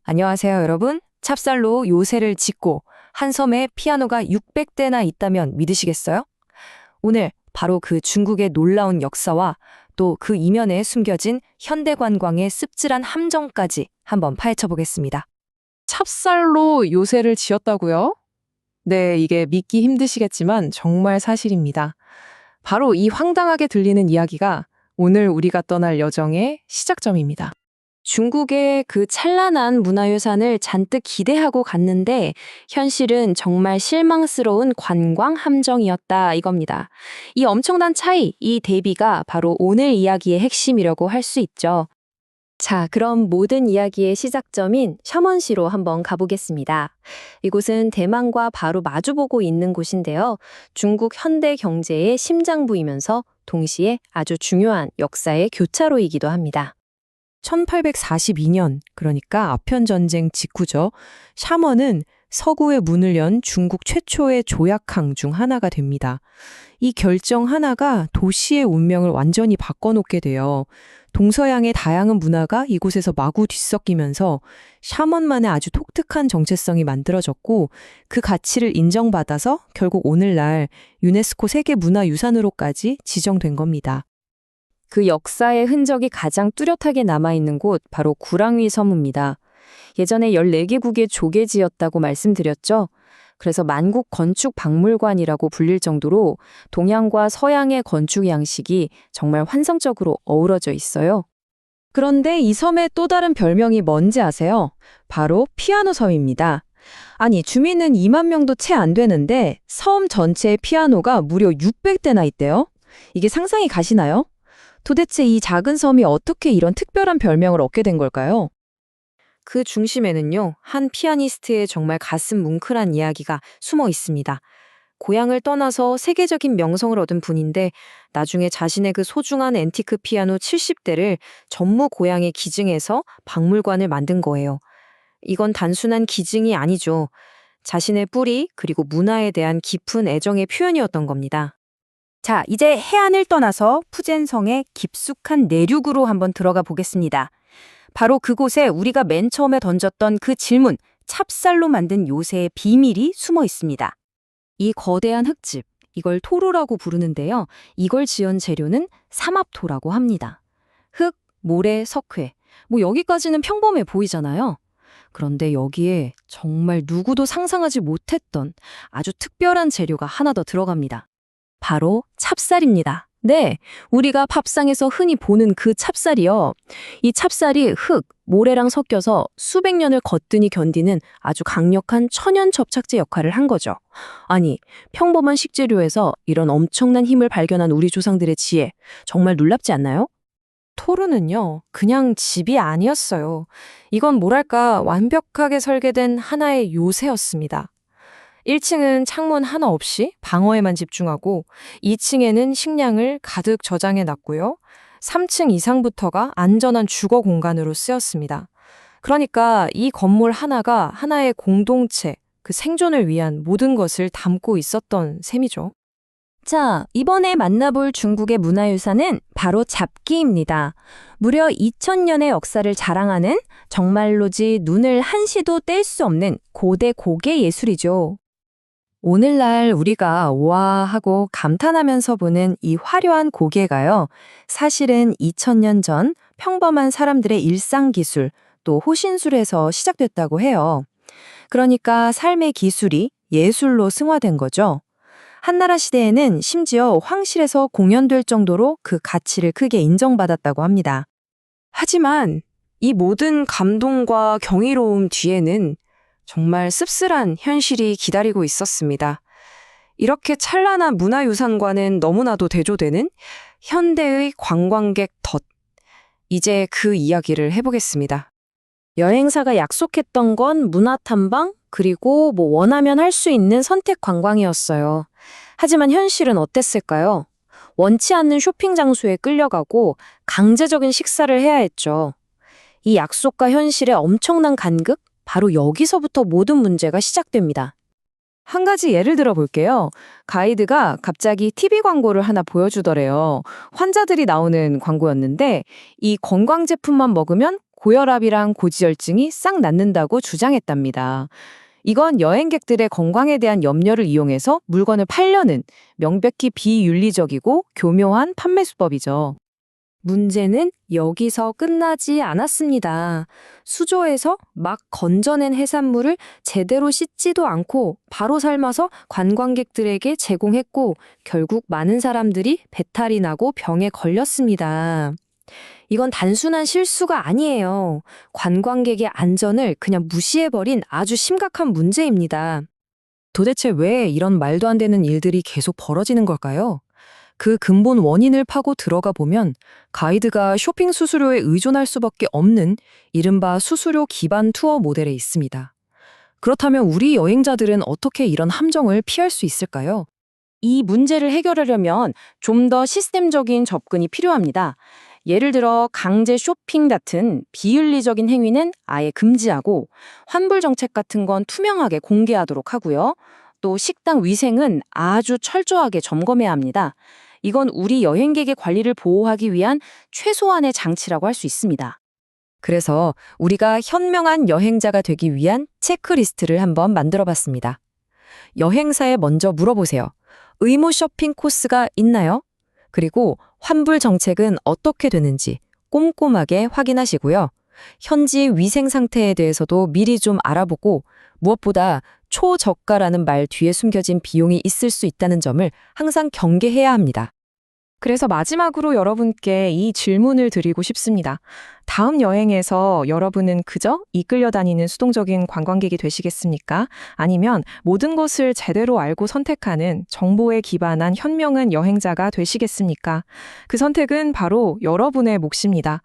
안녕하세요, 여러분. 찹쌀로 요새를 짓고 한 섬에 피아노가 600대나 있다면 믿으시겠어요? 오늘 바로 그 중국의 놀라운 역사와 또 그 이면에 숨겨진 현대 관광의 씁쓸한 함정까지 한번 파헤쳐 보겠습니다. 찹쌀로 요새를 지었다고요? 네, 이게 믿기 힘드시겠지만 정말 사실입니다. 바로 이 황당하게 들리는 이야기가 오늘 우리가 떠날 여정의 시작점입니다. 중국의 그 찬란한 문화유산을 잔뜩 기대하고 갔는데 현실은 정말 실망스러운 관광 함정이었다 이겁니다. 이 엄청난 차이, 이 대비가 바로 오늘 이야기의 핵심이라고 할 수 있죠. 자, 그럼 모든 이야기의 시작점인 셔먼시로 한번 가보겠습니다. 이곳은 대만과 바로 마주보고 있는 곳인데요. 중국 현대 경제의 심장부이면서 동시에 아주 중요한 역사의 교차로이기도 합니다. 1842년, 그러니까 아편전쟁 직후죠. 샤먼은 서구의 문을 연 중국 최초의 조약항 중 하나가 됩니다. 이 결정 하나가 도시의 운명을 완전히 바꿔놓게 돼요. 동서양의 다양한 문화가 이곳에서 마구 뒤섞이면서 샤먼만의 아주 독특한 정체성이 만들어졌고 그 가치를 인정받아서 결국 오늘날 유네스코 세계문화유산으로까지 지정된 겁니다. 그 역사의 흔적이 가장 뚜렷하게 남아있는 곳 바로 구랑위 섬입니다. 예전에 14개국의 조계지였다고 말씀드렸죠. 그래서 만국 건축 박물관이라고 불릴 정도로 동양과 서양의 건축 양식이 정말 환상적으로 어우러져 있어요. 그런데 이 섬의 또 다른 별명이 뭔지 아세요? 바로 피아노 섬입니다. 아니, 주민은 2만 명도 채 안 되는데 섬 전체의 피아노가 무려 600대나 있대요. 이게 상상이 가시나요? 도대체 이 작은 섬이 어떻게 이런 특별한 별명을 얻게 된 걸까요? 그 중심에는요, 한 피아니스트의 정말 가슴 뭉클한 이야기가 숨어 있습니다. 고향을 떠나서 세계적인 명성을 얻은 분인데 나중에 자신의 그 소중한 앤티크 피아노 70대를 전무 고향에 기증해서 박물관을 만든 거예요. 이건 단순한 기증이 아니죠. 자신의 뿌리 그리고 문화에 대한 깊은 애정의 표현이었던 겁니다. 자, 이제 해안을 떠나서 푸젠성의 깊숙한 내륙으로 한번 들어가 보겠습니다. 바로 그곳에 우리가 맨 처음에 던졌던 그 질문, 찹쌀로 만든 요새의 비밀이 숨어 있습니다. 이 거대한 흙집, 이걸 토로라고 부르는데요. 이걸 지은 재료는 삼합토라고 합니다. 흙, 모래, 석회, 여기까지는 평범해 보이잖아요. 그런데 여기에 정말 누구도 상상하지 못했던 아주 특별한 재료가 하나 더 들어갑니다. 바로 찹쌀입니다. 네, 우리가 밥상에서 흔히 보는 그 찹쌀이요. 이 찹쌀이 흙, 모래랑 섞여서 수백 년을 거뜬히 견디는 아주 강력한 천연 접착제 역할을 한 거죠. 아니, 평범한 식재료에서 이런 엄청난 힘을 발견한 우리 조상들의 지혜, 정말 놀랍지 않나요? 토르는요, 그냥 집이 아니었어요. 이건 뭐랄까 완벽하게 설계된 하나의 요새였습니다. 1층은 창문 하나 없이 방어에만 집중하고 2층에는 식량을 가득 저장해 놨고요. 3층 이상부터가 안전한 주거 공간으로 쓰였습니다. 그러니까 이 건물 하나가 하나의 공동체, 그 생존을 위한 모든 것을 담고 있었던 셈이죠. 자, 이번에 만나볼 중국의 문화유산은 바로 잡기입니다. 무려 2000년의 역사를 자랑하는 정말로지 눈을 한시도 뗄 수 없는 고대 고개 예술이죠. 오늘날 우리가 와 하고 감탄하면서 보는 이 화려한 고개가요, 사실은 2000년 전 평범한 사람들의 일상 기술, 또 호신술에서 시작됐다고 해요. 그러니까 삶의 기술이 예술로 승화된 거죠. 한나라 시대에는 심지어 황실에서 공연될 정도로 그 가치를 크게 인정받았다고 합니다. 하지만 이 모든 감동과 경이로움 뒤에는 정말 씁쓸한 현실이 기다리고 있었습니다. 이렇게 찬란한 문화유산과는 너무나도 대조되는 현대의 관광객 덫. 이제 그 이야기를 해보겠습니다. 여행사가 약속했던 건 문화탐방, 그리고 원하면 할 수 있는 선택 관광이었어요. 하지만 현실은 어땠을까요? 원치 않는 쇼핑 장소에 끌려가고 강제적인 식사를 해야 했죠. 이 약속과 현실의 엄청난 간극? 바로 여기서부터 모든 문제가 시작됩니다. 한 가지 예를 들어 볼게요. 가이드가 갑자기 TV 광고를 하나 보여주더래요. 환자들이 나오는 광고였는데 이 건강 제품만 먹으면 고혈압이랑 고지혈증이 싹 낫는다고 주장했답니다. 이건 여행객들의 건강에 대한 염려를 이용해서 물건을 팔려는 명백히 비윤리적이고 교묘한 판매 수법이죠. 문제는 여기서 끝나지 않았습니다. 수조에서 막 건져낸 해산물을 제대로 씻지도 않고 바로 삶아서 관광객들에게 제공했고 결국 많은 사람들이 배탈이 나고 병에 걸렸습니다. 이건 단순한 실수가 아니에요. 관광객의 안전을 그냥 무시해버린 아주 심각한 문제입니다. 도대체 왜 이런 말도 안 되는 일들이 계속 벌어지는 걸까요? 그 근본 원인을 파고 들어가 보면 가이드가 쇼핑 수수료에 의존할 수밖에 없는 이른바 수수료 기반 투어 모델에 있습니다. 그렇다면 우리 여행자들은 어떻게 이런 함정을 피할 수 있을까요? 이 문제를 해결하려면 좀 더 시스템적인 접근이 필요합니다. 예를 들어 강제 쇼핑 같은 비윤리적인 행위는 아예 금지하고 환불 정책 같은 건 투명하게 공개하도록 하고요. 또 식당 위생은 아주 철저하게 점검해야 합니다. 이건 우리 여행객의 관리를 보호하기 위한 최소한의 장치라고 할 수 있습니다. 그래서 우리가 현명한 여행자가 되기 위한 체크리스트를 한번 만들어 봤습니다. 여행사에 먼저 물어보세요. 의무 쇼핑 코스가 있나요? 그리고 환불 정책은 어떻게 되는지 꼼꼼하게 확인하시고요. 현지 위생 상태에 대해서도 미리 좀 알아보고 무엇보다 초저가라는 말 뒤에 숨겨진 비용이 있을 수 있다는 점을 항상 경계해야 합니다. 그래서 마지막으로 여러분께 이 질문을 드리고 싶습니다. 다음 여행에서 여러분은 그저 이끌려 다니는 수동적인 관광객이 되시겠습니까? 아니면 모든 것을 제대로 알고 선택하는 정보에 기반한 현명한 여행자가 되시겠습니까? 그 선택은 바로 여러분의 몫입니다.